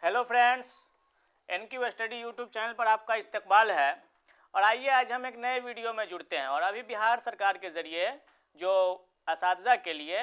Hello friends, NQ study YouTube channel पर आपका इस्तकबाल है। और आइए आज हम एक नए वीडियो में जुड़ते हैं। और अभी बिहार सरकार के ज़रिए जो असातिज़ा के लिए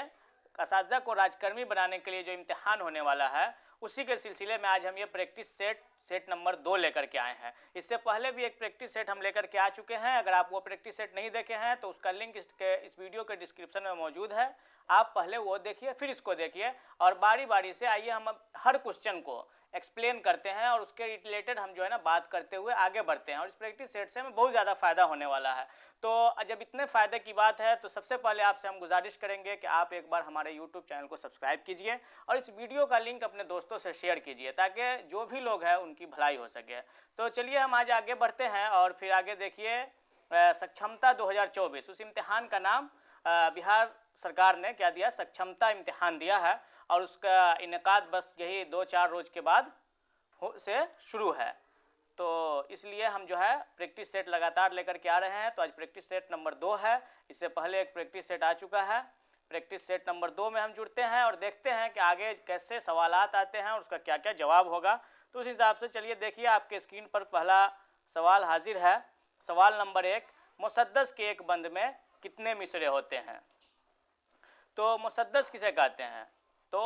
असातिज़ा को राजकर्मी बनाने के लिए जो इम्तिहान होने वाला है, उसी के सिलसिले में आज हम ये प्रैक्टिस सेट नंबर 2 लेकर के आए हैं। इससे पहले भी एक प्रैक्टिस सेट हम लेकर के आ चुके हैं। अगर आप वो प्रैक्टिस सेट नहीं देखे हैं तो उसका लिंक इस वीडियो के डिस्क्रिप्शन में मौजूद है। आप पहले वो देखिए, फिर इसको देखिए और बारी बारी से आइए हम हर क्वेश्चन को एक्सप्लेन करते हैं और उसके रिलेटेड हम जो है ना बात करते हुए आगे बढ़ते हैं। और इस प्रैक्टिस सेट से हमें बहुत ज़्यादा फ़ायदा होने वाला है। तो जब इतने फ़ायदे की बात है तो सबसे पहले आपसे हम गुजारिश करेंगे कि आप एक बार हमारे यूट्यूब चैनल को सब्सक्राइब कीजिए और इस वीडियो का लिंक अपने दोस्तों से शेयर कीजिए ताकि जो भी लोग हैं उनकी भलाई हो सके। तो चलिए हम आज आगे बढ़ते हैं और फिर आगे देखिए सक्षमता 2024 उस इम्तिहान का नाम बिहार सरकार ने क्या दिया, सक्षमता इम्तिहान दिया है। और उसका इनेकाद बस यही 2-4 रोज के बाद से शुरू है। तो इसलिए हम जो है प्रैक्टिस सेट लगातार लेकर के आ रहे हैं। तो आज प्रैक्टिस सेट नंबर 2 है। इससे पहले एक प्रैक्टिस सेट आ चुका है। प्रैक्टिस सेट नंबर 2 में हम जुड़ते हैं और देखते हैं कि आगे कैसे सवालात आते हैं और उसका क्या क्या जवाब होगा। तो उस हिसाब से चलिए देखिए, आपके स्क्रीन पर पहला सवाल हाजिर है। सवाल नंबर 1, मुसद्दस के एक बंद में कितने मिसरे होते हैं? तो मुसद्दस किसे कहते हैं? तो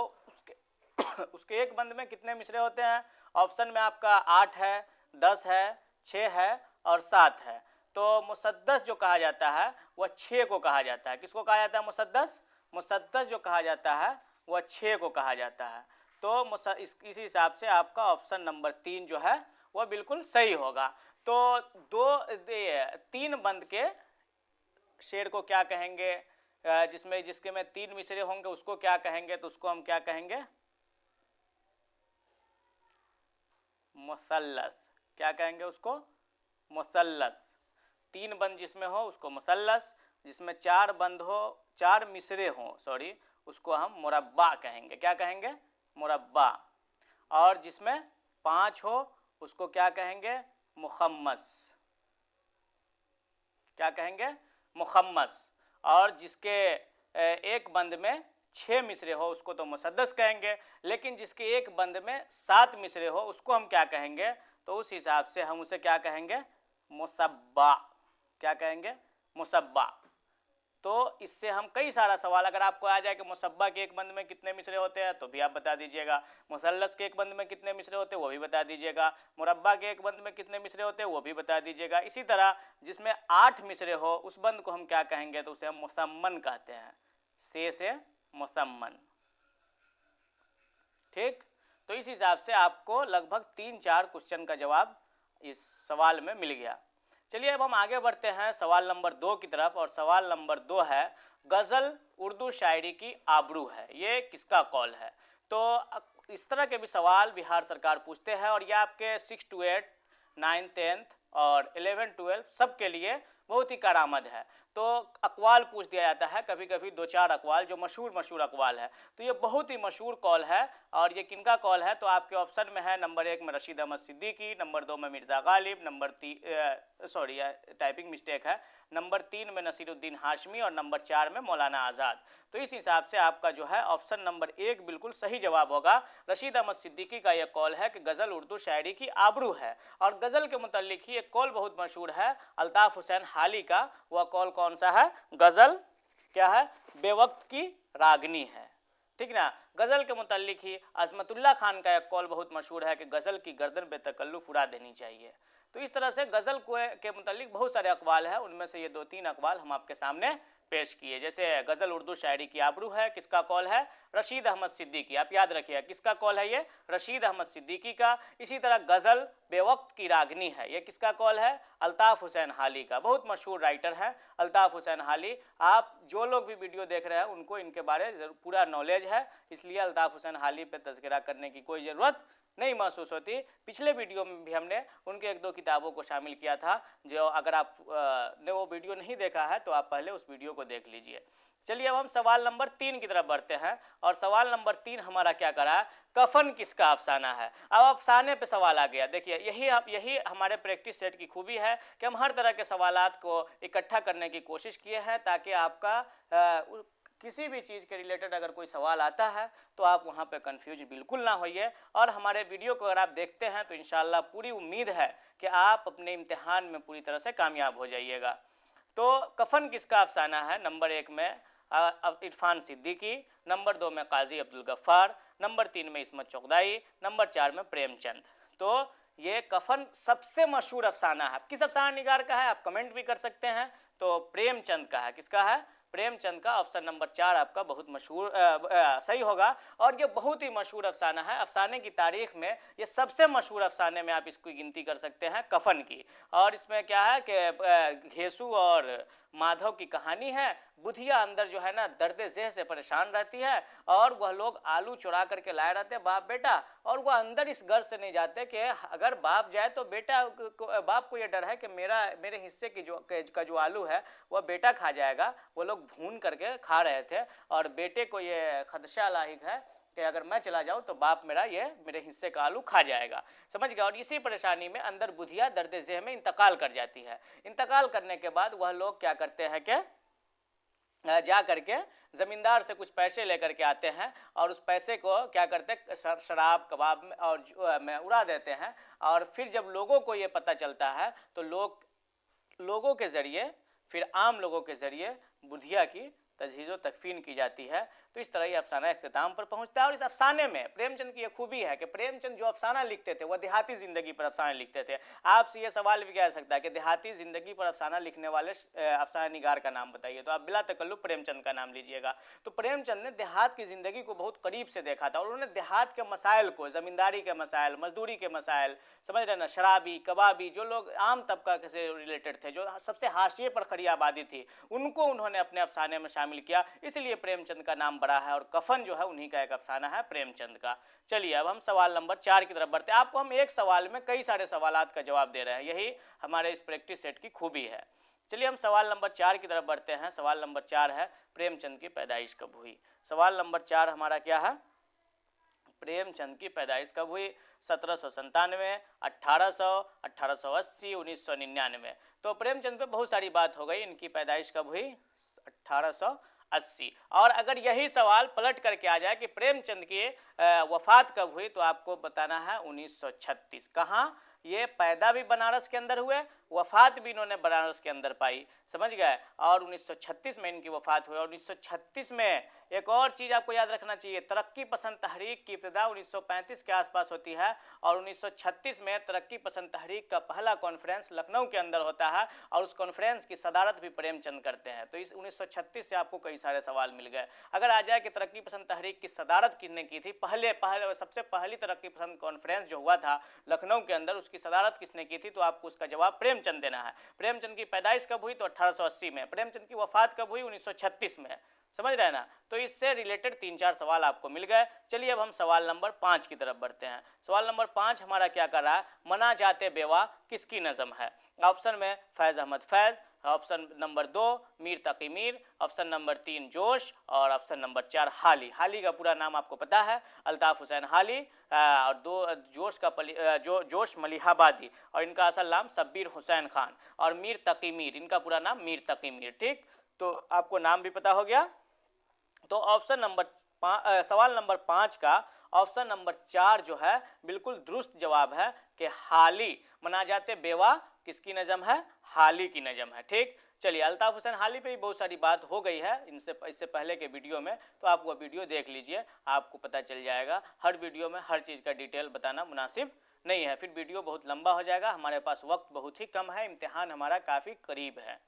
उसके एक बंद में कितने मिसरे होते हैं? ऑप्शन में आपका 8 है, 10 है, 6 है और 7 है। तो मुसद्दस जो कहा जाता है वह 6 को कहा जाता है। किसको कहा जाता है मुसद्दस? मुसद्दस जो कहा जाता है वह 6 को कहा जाता है। तो इसी हिसाब से आपका ऑप्शन नंबर 3 जो है वह बिल्कुल सही होगा। तो 3 बंद के शेर को क्या कहेंगे? जिसके में 3 मिसरे होंगे उसको क्या कहेंगे? तो उसको हम क्या कहेंगे? मुसल्लस। क्या कहेंगे उसको? मुसल्लस। 3 बंद जिसमें हो उसको मुसल्लस, जिसमें 4 बंद हो, 4 मिसरे हो सॉरी, उसको हम मुरब्बा कहेंगे। क्या कहेंगे? मुरब्बा। और जिसमें 5 हो उसको क्या कहेंगे? मुखम्मस। क्या कहेंगे? मुखम्मस। और जिसके एक बंद में 6 मिसरे हो उसको तो मुसद्दस कहेंगे, लेकिन जिसके एक बंद में 7 मिसरे हो उसको हम क्या कहेंगे? तो उस हिसाब से हम उसे क्या कहेंगे? मुसब्बा। क्या कहेंगे? मुसब्बा। तो इससे हम कई सारा सवाल, अगर आपको आ जाए कि मुसब्बा के एक बंद में कितने मिसरे होते हैं तो भी आप बता दीजिएगा, मुसल्लस के एक बंद में कितने मिसरे होते हैं वो भी बता दीजिएगा, मुरब्बा के एक बंद में कितने मिसरे होते हैं वो भी बता दीजिएगा। इसी तरह जिसमें 8 मिसरे हो उस बंद को हम क्या कहेंगे? तो उसे हम मुसम्मन कहते हैं। से मुसम्मन। ठीक। तो इस हिसाब से आपको लगभग 3-4 क्वेश्चन का जवाब इस सवाल में मिल गया। चलिए अब हम आगे बढ़ते हैं सवाल नंबर 2 की तरफ। और सवाल नंबर 2 है, गज़ल उर्दू शायरी की आबरू है, ये किसका कौल है? तो इस तरह के भी सवाल बिहार सरकार पूछते हैं और ये आपके 6 to 8, 9, 10 और 11, 12 सब के लिए बहुत ही कारामद है। तो अकवाल पूछ दिया जाता है, कभी कभी 2-4 अकवाल जो मशहूर अकवाल है। तो ये बहुत ही मशहूर कॉल है। और ये किनका कॉल है? तो आपके ऑप्शन में है नंबर 1 में रशीद अहमद सिद्दीकी, नंबर 2 में Mirza Ghalib, number 3 sorry typing mistake है, नंबर 3 में नसीरुद्दीन हाशमी और नंबर 4 में मौलाना आज़ाद। तो इस हिसाब से आपका जो है ऑप्शन नंबर 1 बिल्कुल सही जवाब होगा। रशीद अहमद सिद्दीकी का यह कॉल है कि गज़ल उर्दू शायरी की आबरू है। और गज़ल के मुताल्लिक ही एक कॉल बहुत मशहूर है अल्ताफ़ हुसैन हाली का। वह कॉल कौन सा है? गज़ल क्या है? बेवक्त की रागनी है। ठीक ना। गज़ल के मुताल्लिक ही अज़मतुल्लाह खान का एक कॉल बहुत मशहूर है कि गज़ल की गर्दन बेतकल्लुफ़ उड़ा देनी चाहिए। तो इस तरह से गज़ल के मुताल्लिक बहुत सारे अकवाल हैं, उनमें से ये 2-3 अकवाल हम आपके सामने पेश किए। जैसे गज़ल उर्दू शायरी की आबरू है, किसका कॉल है? रशीद अहमद सिद्दीकी। आप याद रखिए किसका कॉल है ये? रशीद अहमद सिद्दीकी का। इसी तरह गज़ल बेवक्त की रागनी है, ये किसका कॉल है? अल्ताफ़ हुसैन हाली का। बहुत मशहूर राइटर है अल्ताफ़ हुसैन हाली। आप जो लोग भी वीडियो देख रहे हैं उनको इनके बारे में पूरा नॉलेज है, इसलिए अल्ताफ़ हुसैन हाली पे तज़किरा करने की कोई ज़रूरत नहीं महसूस होती। पिछले वीडियो में भी हमने उनके 1-2 किताबों को शामिल किया था, जो अगर आप ने वो वीडियो नहीं देखा है तो आप पहले उस वीडियो को देख लीजिए। चलिए अब हम सवाल नंबर 3 की तरफ बढ़ते हैं। और सवाल नंबर 3 हमारा क्या करा? कफन किसका अफसाना है? अब अफसाने पे सवाल आ गया। देखिए यही हमारे प्रैक्टिस सेट की खूबी है कि हम हर तरह के सवालात को इकट्ठा करने की कोशिश किए हैं ताकि आपका किसी भी चीज़ के रिलेटेड अगर कोई सवाल आता है तो आप वहाँ पे कंफ्यूज बिल्कुल ना होइए, और हमारे वीडियो को अगर आप देखते हैं तो इंशाल्लाह पूरी उम्मीद है कि आप अपने इम्तिहान में पूरी तरह से कामयाब हो जाइएगा। तो कफन किसका अफसाना है? नंबर 1 में इरफान सिद्दीकी, नंबर 2 में काजी अब्दुल गफ्फार, नंबर 3 में इस्मत चौगदाई, नंबर 4 में प्रेमचंद। तो ये कफन सबसे मशहूर अफसाना है। किस अफसाना निगार का है आप कमेंट भी कर सकते हैं। तो प्रेमचंद का है। किसका है? प्रेमचंद का। ऑप्शन नंबर 4 आपका बहुत मशहूर सही होगा। और ये बहुत ही मशहूर अफसाना है। अफसाने की तारीख में ये सबसे मशहूर अफसाने में आप इसकी गिनती कर सकते हैं कफन की। और इसमें क्या है कि घेसू और माधव की कहानी है। बुधिया अंदर जो है ना दर्द जेह से परेशान रहती है, और वह लोग आलू चुरा करके लाए रहते हैं बाप बेटा, और वह अंदर इस गर्ज से नहीं जाते कि अगर बाप जाए तो बेटा बाप को यह डर है कि मेरे हिस्से की जो आलू है वह बेटा खा जाएगा। वो लोग भून करके खा रहे थे, और बेटे को ये खदशा लाहिक है कि अगर मैं चला जाऊं तो बाप मेरे हिस्से का आलू खा जाएगा। समझ गया? और इसी परेशानी में अंदर बुधिया दर्द जेह में इंतकाल कर जाती है। इंतकाल करने के बाद वह लोग क्या करते हैं कि जा करके जमींदार से कुछ पैसे लेकर के आते हैं, और उस पैसे को क्या करते हैं शराब कबाब में और उड़ा देते हैं। और फिर जब लोगों को ये पता चलता है तो लोगों के जरिए, फिर आम लोगों के जरिए बुधिया की तजहीज़ तकफीन की जाती है। तो इस तरह ये अफसाना इख्तिताम पर पहुंचता है। और इस अफसाने में प्रेमचंद की ये खूबी है कि प्रेमचंद जो अफसाना लिखते थे वह देहाती जिंदगी पर अफसाने लिखते थे। आपसे ये सवाल भी किया जा सकता है कि देहाती जिंदगी पर अफसाना लिखने वाले अफसाना निगार का नाम बताइए, तो आप बिला तकल्लुफ प्रेमचंद का नाम लीजिएगा। तो प्रेमचंद ने देहात की जिंदगी को बहुत करीब से देखा था, और उन्होंने देहात के मसाइल को, जमींदारी के मसाइल, मजदूरी के मसाइल, समझ रहे ना, शराबी कबाबी जो लोग आम तबका से रिलेटेड थे, जो सबसे हाशिए पर खड़ी आबादी थी, उनको उन्होंने अपने अफसाने में शामिल किया। इसलिए प्रेमचंद का नाम बड़ा है, और कफन जो है उन्हीं का एक अफसाना है प्रेमचंद का। चलिए अब हम सवाल नंबर 4 की तरफ बढ़ते हैं। आपको हम एक सवाल में कई सारे सवालात का जवाब दे रहे हैं, यही हमारे इस प्रैक्टिस सेट की खूबी है। चलिए हम सवाल नंबर 4 की तरफ बढ़ते हैं। सवाल नंबर 4 है प्रेमचंद की पैदाइश कब हुई? सवाल नंबर 4 हमारा क्या है? प्रेमचंद की पैदाइश कब हुई? 1797, 1800, 1880, 1999। तो प्रेमचंद पे बहुत सारी बात हो गई। इनकी पैदाइश कब हुई? 1880। और अगर यही सवाल पलट करके आ जाए कि प्रेमचंद की वफात कब हुई, तो आपको बताना है 1936। कहाँ? ये पैदा भी बनारस के अंदर हुए, वफात भी इन्होंने बनारस के अंदर पाई। समझ गए? और 1936 में इनकी वफात हुई। और 1936 में एक और चीज आपको याद रखना चाहिए, तरक्की पसंद तहरीक की इब्तिदा 1935 के आसपास होती है, और 1936 में तरक्की पसंद तहरीक का पहला कॉन्फ्रेंस लखनऊ के अंदर होता है, और उस कॉन्फ्रेंस की सदारत भी प्रेमचंद करते हैं। तो इस 1936 से आपको कई सारे सवाल मिल गए। अगर आ जाए कि तरक्की पसंद तहरीक की सदारत किसने की थी, पहले सबसे पहली तरक्की पसंद कॉन्फ्रेंस जो हुआ था लखनऊ के अंदर, उसकी सदारत किसने की थी, तो आपको उसका जवाब प्रेमचंद देना है। प्रेमचंद की पैदाइश कब हुई? तो 1880 में। प्रेमचंद की वफात कब हुई? 1936 में। समझ रहे हैं ना? तो इससे रिलेटेड 3-4 सवाल आपको मिल गए। चलिए अब हम सवाल नंबर 5 की तरफ बढ़ते हैं। सवाल नंबर 5 हमारा क्या कर रहा है? मना जाते बेवा किसकी नज़म है? ऑप्शन में फैज़ अहमद फैज़, ऑप्शन नंबर 2 मीर तकी मीर, ऑप्शन नंबर 3 जोश, और ऑप्शन नंबर 4 हाली। हाली का पूरा नाम आपको पता है, अल्ताफ हुसैन हाली, और जोश मलिहाबादी, और इनका असल नाम शब्बीर हुसैन खान, और मीर तकी मीर, इनका पूरा नाम मीर तकी मीर। ठीक, तो आपको नाम भी पता हो गया। तो ऑप्शन नंबर सवाल नंबर 5 का ऑप्शन नंबर 4 जो है बिल्कुल दुरुस्त जवाब है कि हाली। मना जाते बेवा किसकी नज़म है? हाली की नज़म है। ठीक, चलिए अल्ताफ हुसैन हाली पे भी बहुत सारी बात हो गई है इससे पहले के वीडियो में, तो आप वो वीडियो देख लीजिए, आपको पता चल जाएगा। हर वीडियो में हर चीज़ का डिटेल बताना मुनासिब नहीं है, फिर वीडियो बहुत लंबा हो जाएगा। हमारे पास वक्त बहुत ही कम है, इम्तिहान हमारा काफ़ी करीब है।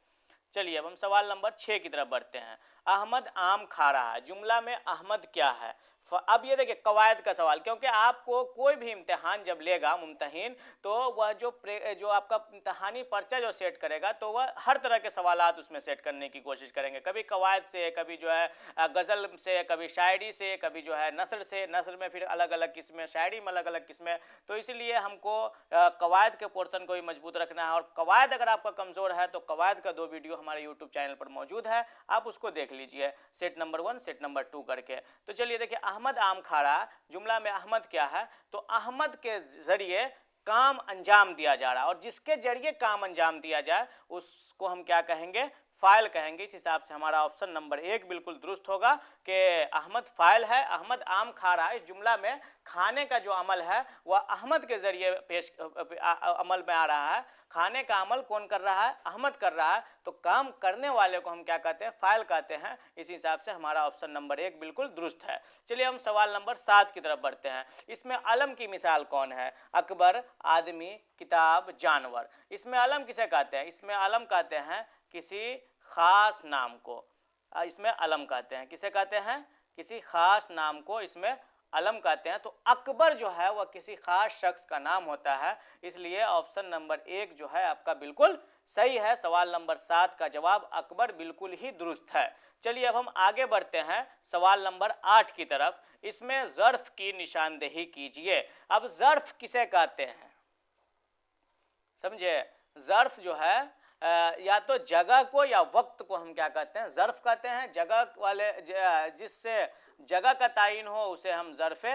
चलिए अब हम सवाल नंबर 6 की तरफ बढ़ते हैं। अहमद आम खा रहा है, जुमला में अहमद क्या है? अब ये देखिए कवायद का सवाल, क्योंकि आपको कोई भी इम्तिहान जब लेगा मुमतहिन, तो वह जो आपका इम्तिहानी पर्चा जो सेट करेगा, तो वह हर तरह के सवालात उसमें सेट करने की कोशिश करेंगे। कभी कवायद से, कभी जो है गज़ल से, कभी शायरी से, कभी जो है नसर से, नसर में फिर अलग अलग किस्में, शायरी में अलग अलग किस्में। तो इसलिए हमको कवायद के पोर्शन को भी मजबूत रखना है। और कवायद अगर आपका कमज़ोर है तो कवायद का 2 वीडियो हमारे यूट्यूब चैनल पर मौजूद है, आप उसको देख लीजिए, सेट नंबर 1 सेट नंबर 2 करके। तो चलिए देखिए, अहमद आम खा रहा, जुमला में अहमद क्या है? तो अहमद के जरिए काम अंजाम दिया जा रहा है, और जिसके जरिए काम अंजाम दिया जाए उसको हम क्या कहेंगे? फाइल कहेंगे। इस हिसाब से हमारा ऑप्शन नंबर 1 बिल्कुल दुरुस्त होगा कि अहमद फाइल है। अहमद आम खा रहा है, इस जुमला में खाने का जो अमल है वह अहमद के जरिए अमल में आ रहा है। खाने का अमल कौन कर रहा है? अहमद कर रहा है। तो काम करने वाले को हम क्या कहते हैं? फाइल कहते हैं। इस हिसाब से हमारा ऑप्शन नंबर 1 बिल्कुल दुरुस्त है। चलिए हम सवाल नंबर 7 की तरफ बढ़ते हैं। इसमें अलम की मिसाल कौन है? अकबर, आदमी, किताब, जानवर। इसमें अलम किसे कहते हैं? इसमें अलम कहते हैं किसी खास नाम को। इसमें अलम कहते हैं, किसे कहते हैं? किसी खास नाम को इसमें अलम कहते हैं। तो अकबर जो है वह किसी खास शख्स का नाम होता है, इसलिए ऑप्शन नंबर 1 जो है आपका बिल्कुल सही है। सवाल नंबर 7 का जवाब अकबर बिल्कुल ही दुरुस्त है। चलिए अब हम आगे बढ़ते हैं सवाल नंबर 8 की तरफ। इसमें ज़र्फ की निशानदेही कीजिए। अब ज़र्फ किसे कहते हैं? समझे? ज़र्फ जो है या तो जगह को या वक्त को हम क्या कहते हैं? ज़र्फ कहते हैं। जगह वाले जिससे जगह का तायीन हो उसे हम ज़र्फ़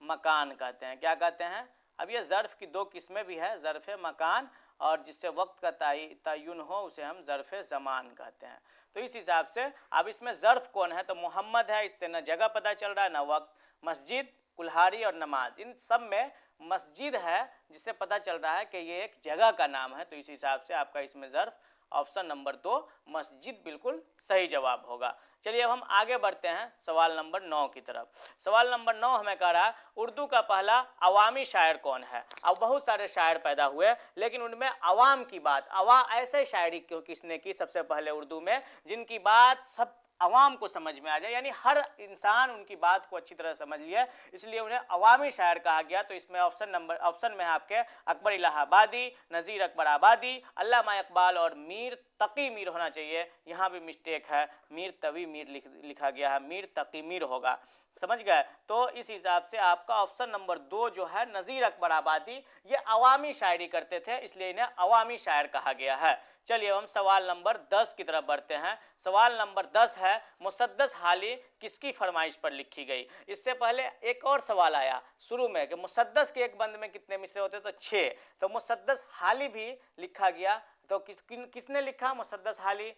मकान कहते हैं। क्या कहते हैं? अब ये ज़र्फ़ की 2 किस्में भी है, ज़र्फ़ मकान, और जिससे वक्त का तयन हो उसे हम ज़र्फ़ ज़मान कहते हैं। तो इस हिसाब से अब इसमें ज़र्फ़ कौन है? तो मोहम्मद है, इससे न जगह पता चल रहा है न वक्त। मस्जिद, कुल्हाड़ी और नमाज, इन सब में मस्जिद है जिससे पता चल रहा है कि ये एक जगह का नाम है। तो इस हिसाब से आपका इसमें ज़र्फ़ ऑप्शन नंबर 2 मस्जिद बिल्कुल सही जवाब होगा। चलिए अब हम आगे बढ़ते हैं सवाल नंबर 9 की तरफ। सवाल नंबर 9 हमें कह रहा है उर्दू का पहला अवामी शायर कौन है? अब बहुत सारे शायर पैदा हुए, लेकिन उनमें अवाम की बात, ऐसे शायरी क्यों किसने की सबसे पहले उर्दू में जिनकी बात सब अवाम को समझ में आ जाए, यानी हर इंसान उनकी बात को अच्छी तरह समझ लिया, इसलिए उन्हें अवामी शायर कहा गया। तो इसमें ऑप्शन में है आपके अकबर इलाहाबादी, नज़ीर अकबर आबादी, अल्लामा इकबाल और मीर तकी मीर होना चाहिए। यहाँ भी मिस्टेक है, मीर तवी मीर लिखा गया है, मीर तकी मीर होगा। समझ गए? तो इस हिसाब से आपका ऑप्शन नंबर 2 जो है नज़ीर अकबर आबादी, ये अवामी शायरी करते थे, इसलिए इन्हें अवामी शायर कहा गया है। चलिए हम सवाल नंबर 10 की तरफ बढ़ते हैं। सवाल नंबर 10 है मुसद्दस हाली किसकी फरमाइश पर लिखी गई? इससे पहले एक और सवाल आया शुरू में कि मुसद्दस के एक बंद में कितने मिसरे होते? तो 6। तो मुसद्दस हाली भी लिखा गया। तो किसने लिखा? मुसद्दस हाली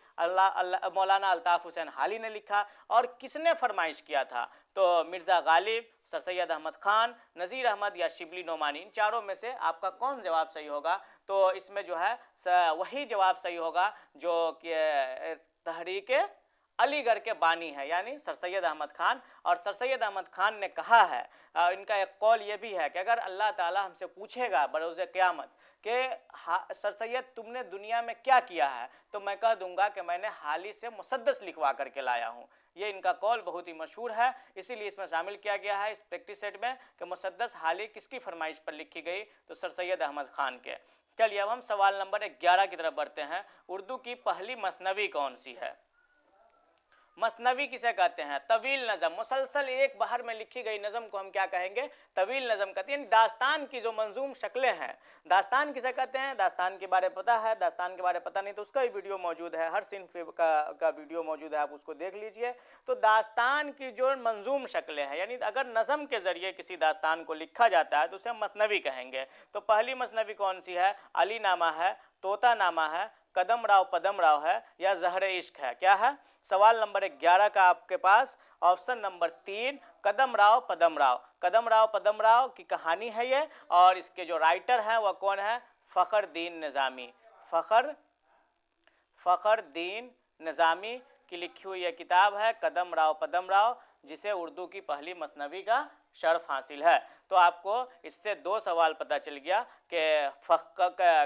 मौलाना अल्ताफ हुसैन हाली ने लिखा। और किसने फरमाइश किया था? तो मिर्ज़ा गालिब, सर सैयद अहमद खान, नज़ीर अहमद या शिबली नोमानी, इन चारों में से आपका कौन जवाब सही होगा? तो इसमें जो है वही जवाब सही होगा जो कि तहरीक अलीगढ़ के बानी है, यानी सर सैयद अहमद खान। और सर सैयद अहमद खान ने कहा है, इनका एक कौल ये भी है कि अगर अल्लाह ताला हमसे पूछेगा बरोज़े क़यामत कि सर सैयद तुमने दुनिया में क्या किया है, तो मैं कह दूंगा कि मैंने हाली से मुसद्दस लिखवा करके लाया हूँ। ये इनका कौल बहुत ही मशहूर है, इसीलिए इसमें शामिल किया गया है इस प्रैक्टिस सेट में कि मुसद्दस हाली किसकी फरमाइश पर लिखी गई? तो सर सैयद अहमद खान के। चलिए अब हम सवाल नंबर 11 की तरफ बढ़ते हैं। उर्दू की पहली मसनवी कौन सी है? मसनवी किसे कहते हैं? तवील नज़म, मुसलसल एक बाहर में लिखी गई नज़म को हम क्या कहेंगे? तवील नज़म कहते हैं। दास्तान की जो मंजूम शक्लें हैं, दास्तान किसे कहते हैं? दास्तान के बारे में पता है? दास्तान के बारे में पता नहीं तो उसका भी वीडियो मौजूद है, हर सिंफ का वीडियो मौजूद है, आप उसको देख लीजिए। तो दास्तान की जो मंजूम शक्लें हैं, यानी अगर नज़म के ज़रिए किसी दास्तान को लिखा जाता है तो उसे हम मसनवी कहेंगे। तो पहली मसनवी कौन सी है? अली नामा है, तोता नामा है, कदम राव पदम राव है, या ज़हर इश्क है? क्या है? सवाल नंबर 11 का आपके पास ऑप्शन नंबर 3 कदम राव पदम राव। कदम राव पदम राव की कहानी है ये, और इसके जो राइटर हैं वह कौन है? फ़खरुद्दीन निज़ामी। फ़खरुद्दीन निज़ामी की लिखी हुई यह किताब है कदम राव पदम राव, जिसे उर्दू की पहली मसनवी का शर्फ हासिल है। तो आपको इससे 2 सवाल पता चल गया कि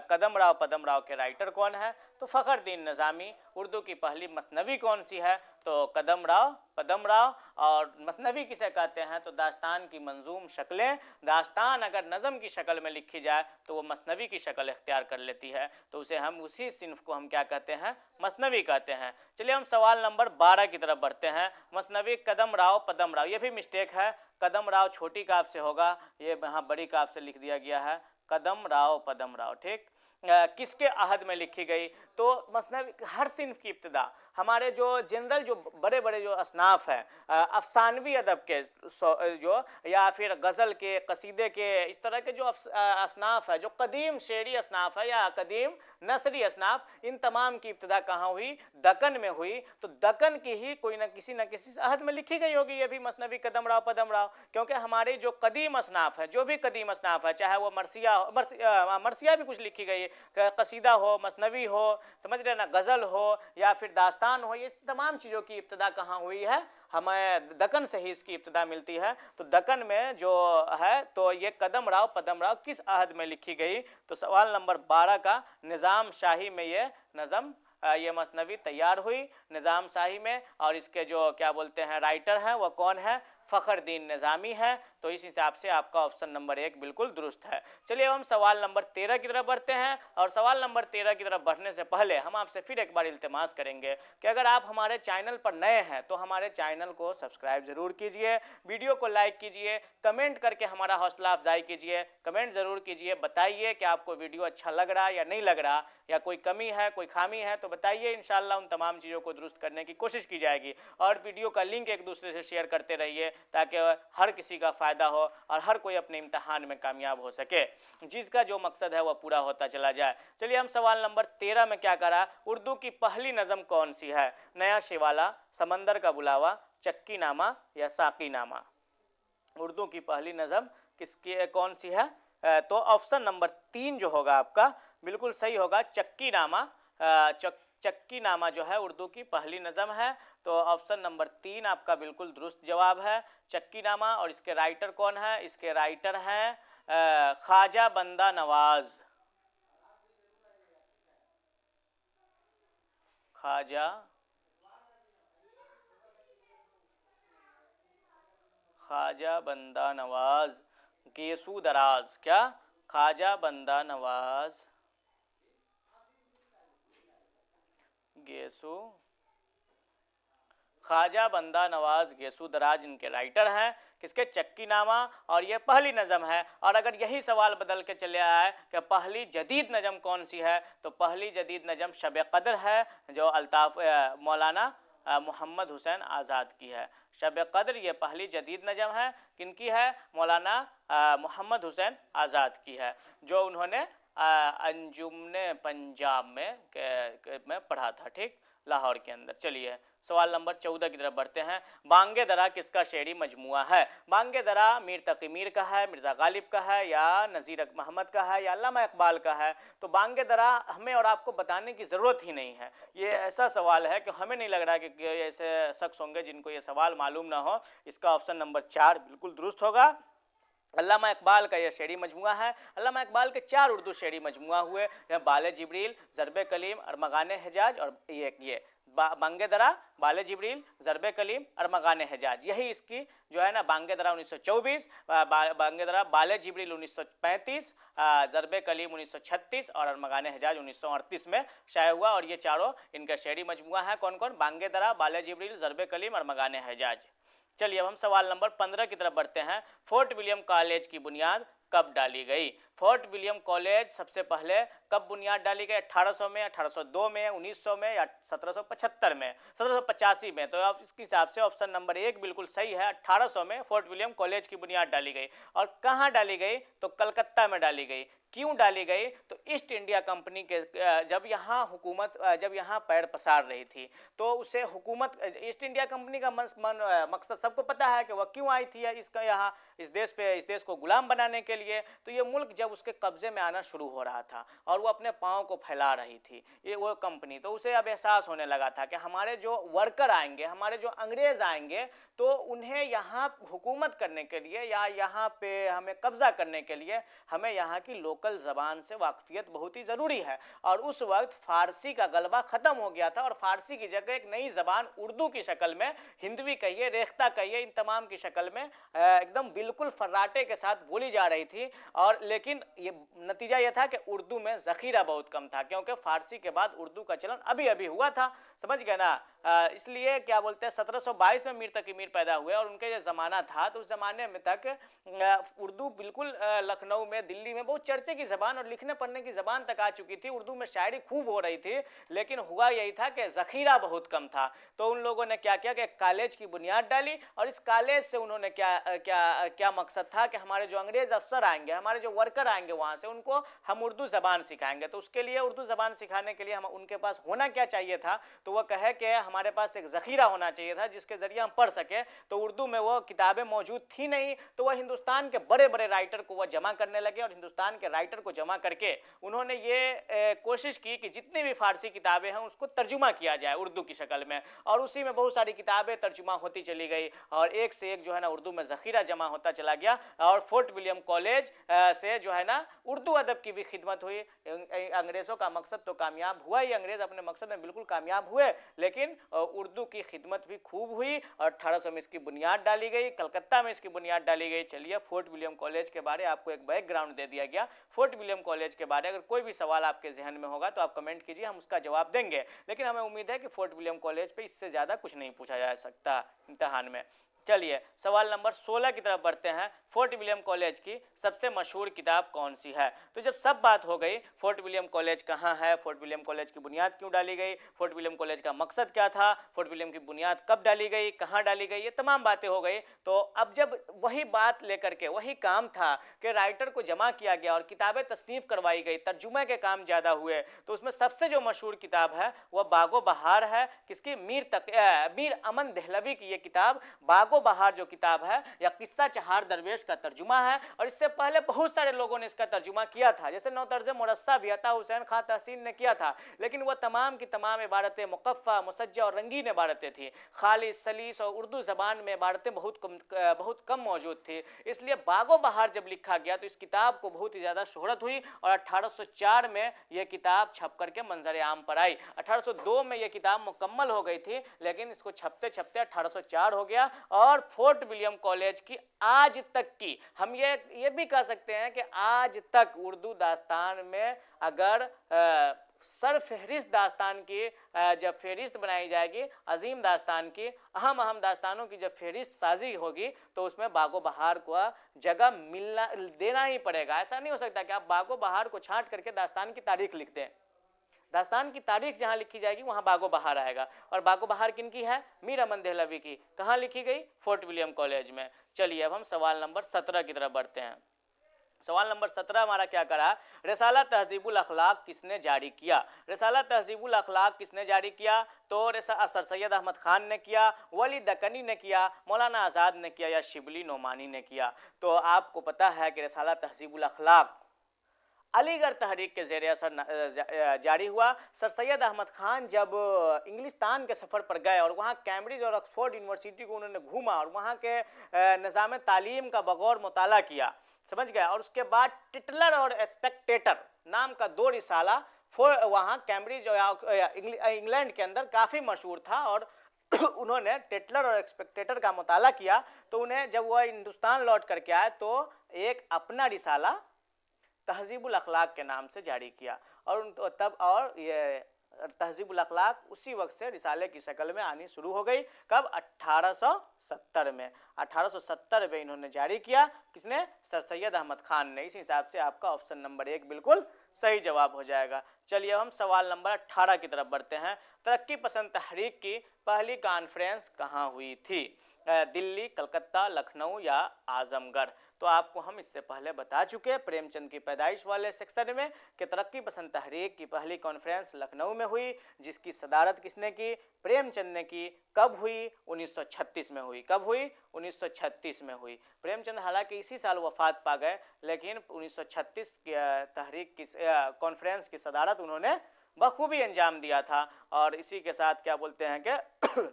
कदम राव पदम राव के राइटर कौन है? तो फ़खरुद्दीन निज़ामी। उर्दू की पहली मसनवी कौन सी है? तो कदम राव पदम राव। और मसनवी किसे कहते हैं? तो दास्तान की मंजूम शक्लें। दास्तान अगर नज़म की शक्ल में लिखी जाए तो वो मसनवी की शक्ल इख्तियार कर लेती है, तो उसे हम उसी सिन्फ को हम क्या कहते हैं? मसनवी कहते हैं। चलिए हम सवाल नंबर 12 की तरफ बढ़ते हैं। मसनवी कदम राव पदम राव, ये भी मिस्टेक है, कदम राव छोटी काफ से होगा, ये यहाँ बड़ी काफ से लिख दिया गया है, कदम राव पदम राव। ठीक, किसके अहद में लिखी गई? तो मसनवी हर सिन्फ की इब्तिदा, हमारे जो जनरल जो बड़े बड़े जो असनाफ हैं, अफसानवी अदब के जो, या फिर गज़ल के, कसीदे के, इस तरह के जो असनाफ है, जो कदीम शेरी असनाफ है या कदीम नसरी असनाफ, इन तमाम की इब्तिदा कहाँ हुई? दक्कन में हुई। तो दक्कन की ही कोई न किसी अहद में लिखी गई होगी ये भी मसनवी, कदम राव, पदम राव, क्योंकि हमारे जो कदीम असनाफ है, जो भी कदीम असनाफ है, चाहे वो मरसिया भी कुछ लिखी गई, कसीदा हो, मसनवी हो, समझ रहे ना, गज़ल हो या फिर दास्तान हो, ये तमाम चीज़ों की इब्तिदा कहाँ हुई है? हमें दक्कन से ही इसकी इब्तिदा मिलती है। तो दक्कन में जो है, तो ये कदम राव, पदम राव किस अहद में लिखी गई? तो सवाल नंबर 12 का, निज़ाम शाही में ये नज़म, ये मसनवी तैयार हुई निज़ाम शाही में, और इसके जो क्या बोलते हैं राइटर हैं वो कौन है? फ़खरुद्दीन निज़ामी है। तो इस हिसाब से आपका ऑप्शन नंबर 1 बिल्कुल दुरुस्त है। चलिए अब हम सवाल नंबर 13 की तरफ बढ़ते हैं, और सवाल नंबर 13 की तरफ बढ़ने से पहले हम आपसे फिर एक बार इल्तिमास करेंगे कि अगर आप हमारे चैनल पर नए हैं तो हमारे चैनल को सब्सक्राइब ज़रूर कीजिए, वीडियो को लाइक कीजिए, कमेंट करके हमारा हौसला अफजाई कीजिए, कमेंट ज़रूर कीजिए, बताइए कि आपको वीडियो अच्छा लग रहा या नहीं लग रहा, या कोई कमी है, कोई खामी है तो बताइए, इंशाल्लाह उन तमाम चीज़ों को दुरुस्त करने की कोशिश की जाएगी। और वीडियो का लिंक एक दूसरे से शेयर करते रहिए ताकि हर किसी का फ़ायदा हो और हर कोई अपने इम्तिहान में कामयाब हो सके, जिसका जो मकसद है वह पूरा होता चला जाए। चलिए हम सवाल नंबर 13 में क्या करा, उर्दू की पहली नज़म कौन सी है? नया शिवाला, समंदर का बुलावा, चक्की नामा या साकी नामा? उर्दू की पहली नज़म किसकी कौन सी है? तो ऑप्शन नंबर 3 जो होगा आपका बिल्कुल सही होगा, चक्की नामा। चक्की नामा जो है उर्दू की पहली नज़म है। तो ऑप्शन नंबर 3 आपका बिल्कुल दुरुस्त जवाब है, चक्की नामा। और इसके राइटर कौन है? इसके राइटर हैं ख्वाजा बंदा नवाज, ख्वाजा बंदा नवाज गेसू दराज। क्या? ख्वाजा बंदा नवाज गेसू, ख्वाजा बंदा नवाज गेसू दराज इनके राइटर हैं, किसके? चक्की नामा। और ये पहली नज़म है। और अगर यही सवाल बदल के चले आए कि पहली जदीद नज़म कौन सी है, तो पहली जदीद नज़म शब कदर है, जो अल्ताफ मौलाना मोहम्मद हुसैन आज़ाद की है। शब कदर ये पहली जदीद नज़म है, किनकी है? मौलाना मोहम्मद हुसैन आज़ाद की है, जो उन्होंने अंजुमन पंजाब में पढ़ा था, ठीक, लाहौर के अंदर। चलिए सवाल नंबर 14 की तरफ बढ़ते हैं। बांगे दरा किसका शेरी मजमुआ है? बांगे दरा मीर तकी मीर का है, मिर्ज़ा गालिब का है, या नज़ीर मोहम्मद का है, या अल्लामा इकबाल का है? तो बांगे दरा हमें और आपको बताने की ज़रूरत ही नहीं है। ये ऐसा सवाल है कि हमें नहीं लग रहा कि ऐसे शख्स होंगे जिनको ये सवाल मालूम ना हो। इसका ऑप्शन नंबर 4 बिल्कुल दुरुस्त होगा। अल्लामा इकबाल का यह शेरी मजमुआ है। अल्लामा इकबाल के 4 उर्दू शेरी मजमुआ हुए, बाले जिब्रील, ज़रबे कलीम, अरमगान हिजाज, और ये बांगे दरा, बाले जिब्रील, ज़रबे कलीम, अरमगान हिजाज। यही इसकी जो है ना, बांगे दरा 1924, बांगे दरा, बाले जिब्रील 1935, ज़रबे कलीम 1936 और अरमगान हिजाज 1938 में शाया हुआ। और ये चारों इनका शेरी मजमुआ है। कौन कौन? बांगे दरा, बाले जिब्रील, ज़रबे कलीम, अरमगान हिजाज। चलिए अब हम सवाल नंबर 15 की तरफ बढ़ते हैं। फोर्ट विलियम कॉलेज की बुनियाद कब डाली गई? फोर्ट विलियम कॉलेज सबसे पहले कब बुनियाद डाली गई? 1800 में, 1802 में, 1900 में, या 1775 में, 1785 में? तो अब इसके हिसाब से ऑप्शन नंबर 1 बिल्कुल सही है, 1800 में फोर्ट विलियम कॉलेज की बुनियाद डाली गई। और कहाँ डाली गई? तो कलकत्ता में डाली गई। क्यों डाली गई? तो ईस्ट इंडिया कंपनी के जब यहाँ हुकूमत जब यहाँ पैर पसार रही थी, तो उसे हुकूमत, ईस्ट इंडिया कंपनी का मकसद सबको पता है कि वह क्यों आई थी इसका यहाँ इस देश को गुलाम बनाने के लिए। तो ये मुल्क जब उसके कब्जे में आना शुरू हो रहा था और वो अपने पाँव को फैला रही थी, ये वो कंपनी, तो उसे अब एहसास होने लगा था कि हमारे जो वर्कर आएंगे, हमारे जो अंग्रेज आएंगे, तो उन्हें यहाँ हुकूमत करने के लिए या यहाँ पे हमें कब्जा करने के लिए हमें यहाँ की लोकल ज़बान से वाकफियत बहुत ही ज़रूरी है। और उस वक्त फ़ारसी का गलबा ख़त्म हो गया था और फ़ारसी की जगह एक नई ज़बान उर्दू की शक्ल में, हिंदवी कहिए, रेख्ता कहिए, इन तमाम की शक्ल में एकदम बिल्कुल फर्राटे के साथ बोली जा रही थी। और लेकिन ये नतीजा ये था कि उर्दू में ज़ख़ीरा बहुत कम था, क्योंकि फ़ारसी के बाद उर्दू का चलन अभी अभी हुआ था। समझ गए ना। इसलिए क्या बोलते हैं 1722 में मीर तकी मीर पैदा हुए और उनके जो ज़माना था तो उस ज़माने में तक उर्दू बिल्कुल लखनऊ में, दिल्ली में बहुत चर्चे की ज़बान और लिखने पढ़ने की ज़बान तक आ चुकी थी। उर्दू में शायरी खूब हो रही थी, लेकिन हुआ यही था कि ज़ख़ीरा बहुत कम था। तो उन लोगों ने क्या किया कि कॉलेज की बुनियाद डाली और इस कॉलेज से उन्होंने क्या मकसद था कि हमारे जो अंग्रेज अफसर आएंगे, हमारे जो वर्कर आएंगे वहाँ से, उनको हम उर्दू ज़बान सिखाएंगे। तो उसके लिए उर्दू ज़बान सिखाने के लिए हम उनके पास होना क्या चाहिए था, तो वह कहे कि हमारे पास एक ज़ख़ीरा होना चाहिए था जिसके ज़रिए हम पढ़ सके। तो उर्दू में वो किताबें मौजूद थी नहीं, तो वह हिंदुस्तान के बड़े बड़े राइटर को वह जमा करने लगे और हिंदुस्तान के राइटर को जमा करके उन्होंने ये कोशिश की कि जितनी भी फारसी किताबें हैं उसको तर्जुमा किया जाए उर्दू की शक्ल में। और उसी में बहुत सारी किताबें तर्जुमा होती चली गई और एक से एक जो है ना उर्दू में ज़ख़ीरा जमा होता चला गया। और फोर्ट विलियम कॉलेज से जो है ना उर्दू अदब की भी खिदमत हुई। अंग्रेज़ों का मकसद तो कामयाब हुआ ही, अंग्रेज़ अपने मकसद में बिल्कुल कामयाब हुए, लेकिन उर्दू की खिदमत भी खूब हुई और 1800 में इसकी बुनियाद डाली गई, कलकत्ता में इसकी बुनियाद डाली गई। चलिए फोर्ट विलियम कॉलेज के बारे आपको एक बैकग्राउंड दे दिया गया। फोर्ट विलियम कॉलेज के बारे अगर कोई भी सवाल आपके जहन में होगा तो आप कमेंट कीजिए, हम उसका जवाब देंगे। लेकिन हमें उम्मीद है कि फोर्ट विलियम कॉलेज पे इससे ज़्यादा कुछ नहीं पूछा जा सकता इम्तिहान में। चलिए सवाल नंबर 16 की तरफ बढ़ते हैं। फोर्ट विलियम कॉलेज की सबसे मशहूर किताब कौन सी है? तो जब सब बात हो गई, फोर्ट विलियम कॉलेज कहाँ है, फोर्ट विलियम कॉलेज की बुनियाद क्यों डाली गई, फोर्ट विलियम कॉलेज का मकसद क्या था, फोर्ट विलियम की बुनियाद कब डाली गई, कहाँ डाली गई, ये तमाम बातें हो गई। तो अब जब वही बात लेकर के, वही काम था कि राइटर को जमा किया गया और किताबें तसनीफ करवाई गई, तर्जुमे के काम ज़्यादा हुए, तो उसमें सबसे जो मशहूर किताब है वह बागो बहार है। किसकी? मीर अमन देहलवी की ये किताब बागो बहार जो किताब है या किस्सा चहार दरवेश का तर्जुमा है। और इससे पहले बहुत सारे लोगों ने इसका तर्जुमा किया था, जैसे नौतर्ज मुरस्सा भी अता हुसैन खां तहसीन ने किया था, लेकिन वह तमाम की तमाम इबारतें मुकफ़ा, मुसज्जा और रंगीन इबारतें थी। खालिस, सलीस और उर्दू ज़बान में इबारतें बहुत कम मौजूद थी। इसलिए बागो बहार जब लिखा गया तो इस किताब को बहुत ही ज़्यादा शोहरत हुई और 1804 में यह किताब छप करके मंजर आम पर आई। 1802 में यह किताब मुकम्मल हो गई थी, लेकिन इसको छपते छपते 1804 हो गया। और फोर्ट विलियम कॉलेज की आज तक की, हम ये भी कह सकते हैं कि आज तक उर्दू दास्तान में अगर सर फहरिस्त दास्तान की जब फहरिस्त बनाई जाएगी, अजीम दास्तान की, अहम दास्तानों की जब फहरिस्त साजी होगी, तो उसमें बागो बहार को जगह मिलना देना ही पड़ेगा। ऐसा नहीं हो सकता कि आप बागो बहार को छांट करके दास्तान की तारीख लिख दें। दास्तान की तारीख जहां लिखी जाएगी वहां बागो बहार आएगा। और बागो बहार किनकी है? मीर अमन देहलवी की। कहां लिखी गई? फोर्ट विलियम कॉलेज में। चलिए अब हम सवाल नंबर 17 की तरफ बढ़ते हैं। सवाल नंबर 17 हमारा क्या करा? रिसाला तहजीबुल अखलाक किसने जारी किया? रिसाला तहजीबुल अखलाक किसने जारी किया? तो सर सैयद अहमद खान ने किया, वली दक्कनी ने किया, मौलाना आज़ाद ने किया या शिबली नोमानी ने किया? तो आपको पता है कि रिसाला तहजीबुल अखलाक अलीगढ़ तहरीक के ज़ेर असर जारी हुआ। सर सैयद अहमद खान जब इंग्लिस्तान के सफ़र पर गए और वहाँ कैम्ब्रिज और ऑक्सफोर्ड यूनिवर्सिटी को उन्होंने घूमा और वहाँ के निज़ाम तालीम का बगौर मुताला किया, समझ गया, और उसके बाद टिटलर और स्पेक्टेटर नाम का 2 रिसाला वहाँ कैम्ब्रिज इंग्लैंड के अंदर काफ़ी मशहूर था। और उन्होंने टिटलर और स्पेक्टेटर का मुताला किया, तो उन्हें जब वह हिंदुस्तान लौट करके आए तो एक अपना रिसाला तहजीबुल अखलाक के नाम से जारी किया। और ये तहजीबुल अखलाक उसी वक्त से रिसाले की शक्ल में आनी शुरू हो गई। कब? 1870 में। 1870 में इन्होंने जारी किया। किसने? सर सैयद अहमद खान ने। इस हिसाब से आपका ऑप्शन नंबर 1 बिल्कुल सही जवाब हो जाएगा। चलिए हम सवाल नंबर 18 की तरफ बढ़ते हैं। तरक्की पसंद तहरीक की पहली कॉन्फ्रेंस कहाँ हुई थी? दिल्ली, कलकत्ता, लखनऊ या आजमगढ़? तो आपको हम इससे पहले बता चुके हैं प्रेमचंद की पैदाइश वाले सेक्शन में कि तरक्की पसंद तहरीक की पहली कॉन्फ्रेंस लखनऊ में हुई, जिसकी सदारत किसने की? प्रेमचंद ने की। कब हुई? 1936 में हुई। कब हुई? 1936 में हुई। प्रेमचंद हालांकि इसी साल वफात पा गए, लेकिन 1936 की तहरीक की कॉन्फ्रेंस की सदारत उन्होंने बखूबी अंजाम दिया था। और इसी के साथ क्या बोलते हैं कि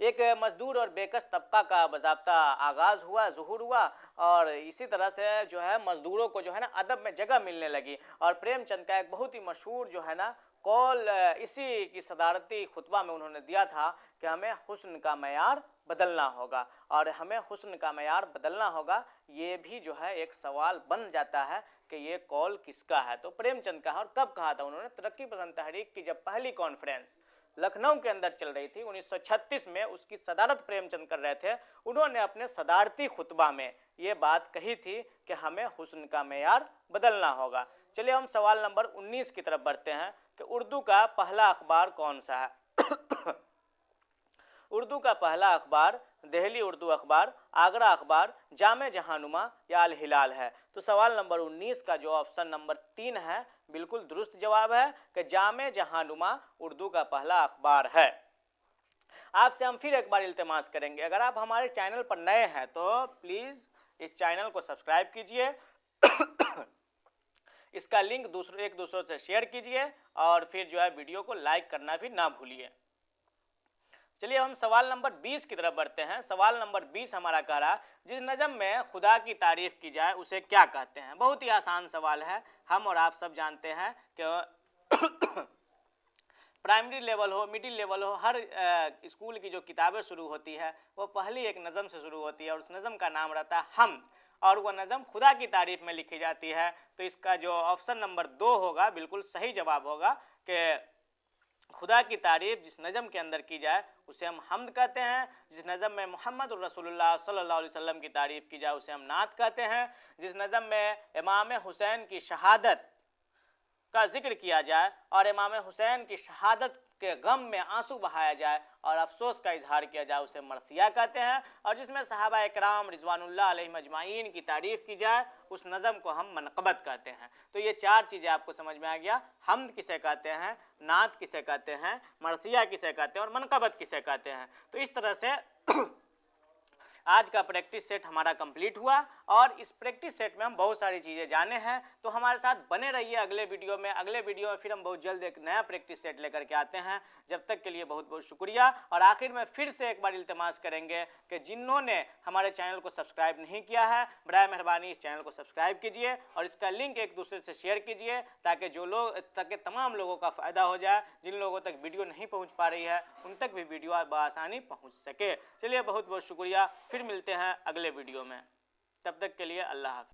एक मजदूर और बेकस तबका का बाज़ाब्ता आगाज़ हुआ, ज़ुहूर हुआ, और इसी तरह से जो है मजदूरों को जो है ना अदब में जगह मिलने लगी। और प्रेमचंद का एक बहुत ही मशहूर जो है ना कौल इसी की सदारती खुतबा में उन्होंने दिया था कि हमें हुस्न का मयार बदलना होगा। और हमें हुस्न का मयार बदलना होगा, ये भी जो है एक सवाल बन जाता है कि ये कौल किसका है? तो प्रेमचंद का है। और कब कहा था उन्होंने? तरक्की पसंद तहरीक की जब पहली कॉन्फ्रेंस लखनऊ के अंदर चल रही थी 1936 में, उसकी सदारत प्रेमचंद कर रहे थे। उन्होंने अपने सदारती खुतबा में ये बात कही थी कि हमें हुस्न का मेयार बदलना होगा। चलिए हम सवाल नंबर 19 की तरफ बढ़ते हैं कि उर्दू का पहला अखबार कौन सा है। उर्दू का पहला अखबार दिल्ली उर्दू अखबार, आगरा अखबार, जामे जहानुमा या अल हिलाल है। तो सवाल नंबर 19 का जो ऑप्शन नंबर 3 है बिल्कुल दुरुस्त जवाब है कि जामे जहानुमा उर्दू का पहला अखबार है। आपसे हम फिर एक बार इल्तिमास करेंगे, अगर आप हमारे चैनल पर नए हैं तो प्लीज इस चैनल को सब्सक्राइब कीजिए, इसका लिंक एक दूसरों से शेयर कीजिए और फिर जो है वीडियो को लाइक करना भी ना भूलिए। चलिए हम सवाल नंबर 20 की तरफ बढ़ते हैं। सवाल नंबर 20 हमारा कह रहा है जिस नज़म में खुदा की तारीफ की जाए उसे क्या कहते हैं। बहुत ही आसान सवाल है, हम और आप सब जानते हैं कि प्राइमरी लेवल हो, मिडिल लेवल हो, हर स्कूल की जो किताबें शुरू होती है वो पहली एक नज़म से शुरू होती है और उस नज़म का नाम रहता है हम, और वह नज़म खुदा की तारीफ में लिखी जाती है। तो इसका जो ऑप्शन नंबर 2 होगा बिल्कुल सही जवाब होगा कि खुदा की तारीफ जिस नज़म के अंदर की जाए उसे हम हम्द कहते हैं। जिस नज़म में मोहम्मद रसूलुल्लाह सल्लल्लाहु अलैहि वसल्लम की तारीफ की जाए उसे हम नात कहते हैं। जिस नज़म में इमाम हुसैन की शहादत का जिक्र किया जाए और इमाम हुसैन की शहादत के गम में आंसू बहाया जाए और अफसोस का इजहार किया जाए उसे मरसिया कहते हैं। और जिसमें सहाबा इकराम रिजवानुल्लाह अलैहिम अजमाइन की तारीफ की जाए उस नज़म को हम मनक़बत कहते हैं। तो ये 4 चीज़ें आपको समझ में आ गया, हम्द किसे कहते हैं, नात किसे कहते हैं, मरसिया किसे कहते हैं और मनक़बत किसे कहते हैं। तो इस तरह से आज का प्रैक्टिस सेट हमारा कंप्लीट हुआ और इस प्रैक्टिस सेट में हम बहुत सारी चीज़ें जाने हैं। तो हमारे साथ बने रहिए अगले वीडियो में। अगले वीडियो में फिर हम बहुत जल्द एक नया प्रैक्टिस सेट लेकर के आते हैं। जब तक के लिए बहुत बहुत शुक्रिया। और आखिर में फिर से एक बार इल्तिमास करेंगे कि जिन्होंने हमारे चैनल को सब्सक्राइब नहीं किया है बराए मेहरबानी इस चैनल को सब्सक्राइब कीजिए और इसका लिंक एक दूसरे से शेयर कीजिए ताकि तमाम लोगों का फ़ायदा हो जाए। जिन लोगों तक वीडियो नहीं पहुँच पा रही है उन तक भी वीडियो बआसानी पहुँच सके। चलिए बहुत बहुत शुक्रिया, फिर मिलते हैं अगले वीडियो में। तब तक के लिए अल्लाह हाफ़िज़।